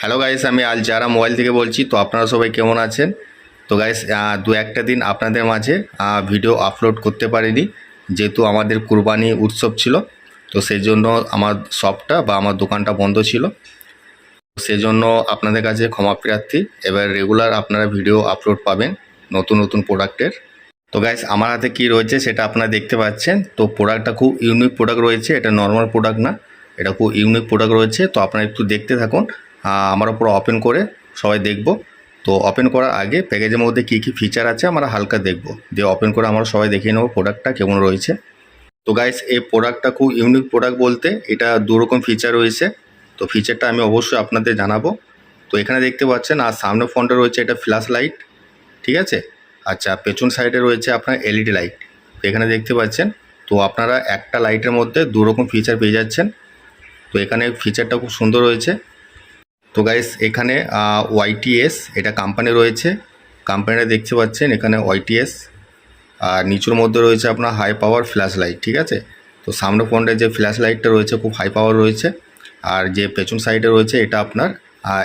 Hello guys, আমি আল জারা mobile থেকে বলছি। তো আপনারা সবাই কেমন আছেন? তো গাইস, দু একটা দিন আপনাদের মাঝে ভিডিও আপলোড করতে পারিনি, যেহেতু আমাদের কুরবানি উৎসব ছিল। তো সেই জন্য আমার শপটা বা আমার দোকানটা বন্ধ ছিল। সেই জন্য আপনাদের কাছে ক্ষমা প্রার্থী। এবার রেগুলার আপনারা ভিডিও আপলোড পাবেন নতুন নতুন প্রোডাক্টের। তো গাইস, আমার হাতে কি রয়েছে সেটা আপনারা দেখতে পাচ্ছেন। তো প্রোডাক্টটা খুব ইউনিক প্রোডাক্ট রয়েছে, এটা নর্মাল প্রোডাক্ট না, এটা খুব ইউনিক প্রোডাক্ট রয়েছে। তো আপনারা একটু দেখতে থাকুন, আমরা পুরো ওপেন করে সবাই দেখব। তো ওপেন করার আগে প্যাকেজের মধ্যে কী কী ফিচার আছে আমরা হালকা দেখব, দিয়ে ওপেন করে আমরা সবাই দেখিয়ে নেব প্রোডাক্টটা কেমন রয়েছে। তো গাইস, এই প্রোডাক্টটা খুব ইউনিক প্রোডাক্ট বলতে এটা দুরকম ফিচার রয়েছে। তো ফিচারটা আমি অবশ্যই আপনাদের জানাবো। তো এখানে দেখতে পাচ্ছেন, আর সামনে ফ্রন্টে রয়েছে এটা ফ্ল্যাশ লাইট, ঠিক আছে। আচ্ছা, পেছন সাইডে রয়েছে আপনার এলইডি লাইট। তো এখানে দেখতে পাচ্ছেন, তো আপনারা একটা লাইটের মধ্যে দুরকম ফিচার পেয়ে যাচ্ছেন। তো এখানে ফিচারটা খুব সুন্দর রয়েছে। তো গাইস, এখানে ওয়াইটিএস এটা কোম্পানি রয়েছে, কোম্পানিটা দেখতে পাচ্ছেন এখানে ওয়াইটিএস। আর নিচুর মধ্যে রয়েছে আপনার হাই পাওয়ার ফ্ল্যাশ লাইট, ঠিক আছে। তো সামনে ফ্রন্টে যে ফ্ল্যাশ লাইটটা রয়েছে খুব হাই পাওয়ার রয়েছে। আর যে পেছন সাইডে রয়েছে এটা আপনার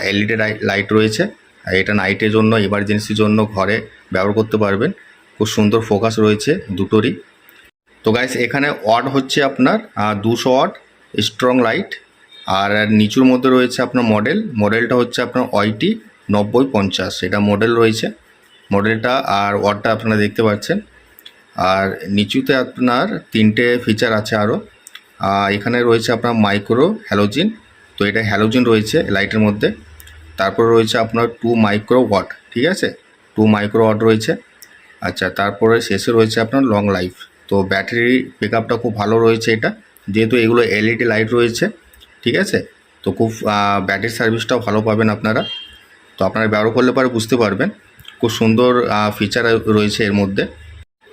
এলইডি লাইট রয়েছে। আর এটা নাইটের জন্য, ইমার্জেন্সির জন্য ঘরে ব্যবহার করতে পারবেন। খুব সুন্দর ফোকাস রয়েছে দুটোরই। তো গাইস, এখানে ওয়াট হচ্ছে আপনার 200 ওয়াট স্ট্রং লাইট। আর নিচুর মধ্যে রয়েছে আপনার মডেলটা হচ্ছে আপনার ওয়াইটি 9050, এটা মডেল রয়েছে মডেলটা। আর ওয়াটটা আপনারা দেখতে পাচ্ছেন। আর নিচুতে আপনার তিনটে ফিচার আছে আরও। এখানে রয়েছে আপনার মাইক্রো হ্যালোজিন, তো এটা হ্যালোজিন রয়েছে লাইটের মধ্যে। তারপর রয়েছে আপনার 2 মাইক্রো ওয়াট, ঠিক আছে, 2 মাইক্রো ওয়াট রয়েছে। আচ্ছা, তারপরে শেষে রয়েছে আপনার লং লাইফ। তো ব্যাটারি পিকআপটা খুব ভালো রয়েছে এটা, যেহেতু এগুলো এলইডি লাইট রয়েছে, ঠিক আছে। তো খুব ব্যাটারি সার্ভিসটাও ভালো পাবেন আপনারা। তো আপনারা ব্যবহার করলে পরে বুঝতে পারবেন, খুব সুন্দর ফিচার রয়েছে এর মধ্যে।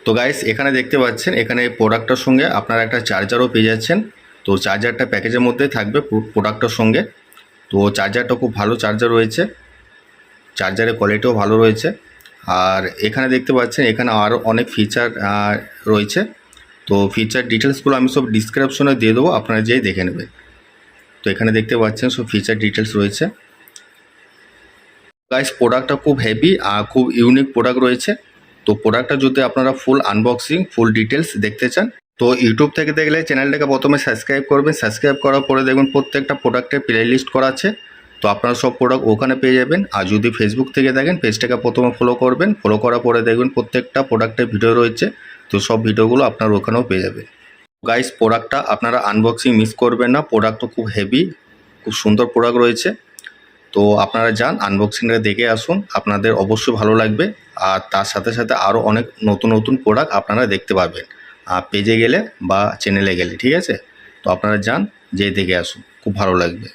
তো গাইস, এখানে দেখতে পাচ্ছেন এখানে এই প্রোডাক্টটার সঙ্গে আপনারা একটা চার্জারও পেয়ে যাচ্ছেন। তো চার্জারটা প্যাকেজের মধ্যে থাকবে প্রোডাক্টটার সঙ্গে। তো চার্জারটা খুব ভালো চার্জার রয়েছে, চার্জারের কোয়ালিটিও ভালো রয়েছে। আর এখানে দেখতে পাচ্ছেন এখানে আরও অনেক ফিচার রয়েছে। তো ফিচার ডিটেলসগুলো আমি সব ডিসক্রিপশনে দিয়ে দেবো, আপনারা যেয়ে দেখে নেবেন। তো এখানে দেখতে পাচ্ছেন সব ফিচার ডিটেলস রয়েছে। গাইস, প্রোডাক্টটা খুব হেভি আর খুব ইউনিক প্রোডাক্ট রয়েছে। তো প্রোডাক্টটা যদি আপনারা ফুল আনবক্সিং ফুল ডিটেলস দেখতে চান, তো ইউটিউব থেকে দেখলে চ্যানেলটাকে প্রথমে সাবস্ক্রাইব করবেন। সাবস্ক্রাইব করার পরে দেখবেন প্রত্যেকটা প্রোডাক্টের প্লে লিস্ট করা আছে। তো আপনারা সব প্রোডাক্ট ওখানে পেয়ে যাবেন। আর যদি ফেসবুক থেকে দেখেন, পেজটাকে প্রথমে ফলো করবেন। ফলো করার পরে দেখবেন প্রত্যেকটা প্রোডাক্টের ভিডিও রয়েছে। তো সব ভিডিওগুলো আপনারা ওখানেও পেয়ে যাবেন। গাইস, প্রোডাক্টটা আপনারা আনবক্সিং মিস করবেন না, প্রোডাক্টটা খুব হেভি, খুব সুন্দর প্রোডাক্ট রয়েছে। তো আপনারা যান, আনবক্সিংটা দেখে আসুন, আপনাদের অবশ্যই ভালো লাগবে। আর তার সাথে সাথে আরও অনেক নতুন নতুন প্রোডাক্ট আপনারা দেখতে পাবেন পেজে গেলে বা চ্যানেলে গেলে, ঠিক আছে। তো আপনারা যান, যেয়ে দেখে আসুন, খুব ভালো লাগবে।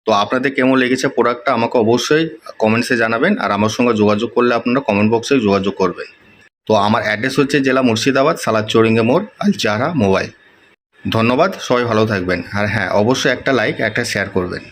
তো আপনাদের কেমন লেগেছে প্রোডাক্টটা আমাকে অবশ্যই কমেন্টসে জানাবেন। আর আমার সঙ্গে যোগাযোগ করলে আপনারা কমেন্ট বক্সে যোগাযোগ করবেন। তো আমার অ্যাড্রেস হচ্ছে জেলা মুর্শিদাবাদ, সালাদ চৌরিঙ্গা মোড়, আল জাহরা মোবাইল। ধন্যবাদ, সবাই ভালো থাকবেন। আর হ্যাঁ, অবশ্যই একটা লাইক একটা শেয়ার করবেন।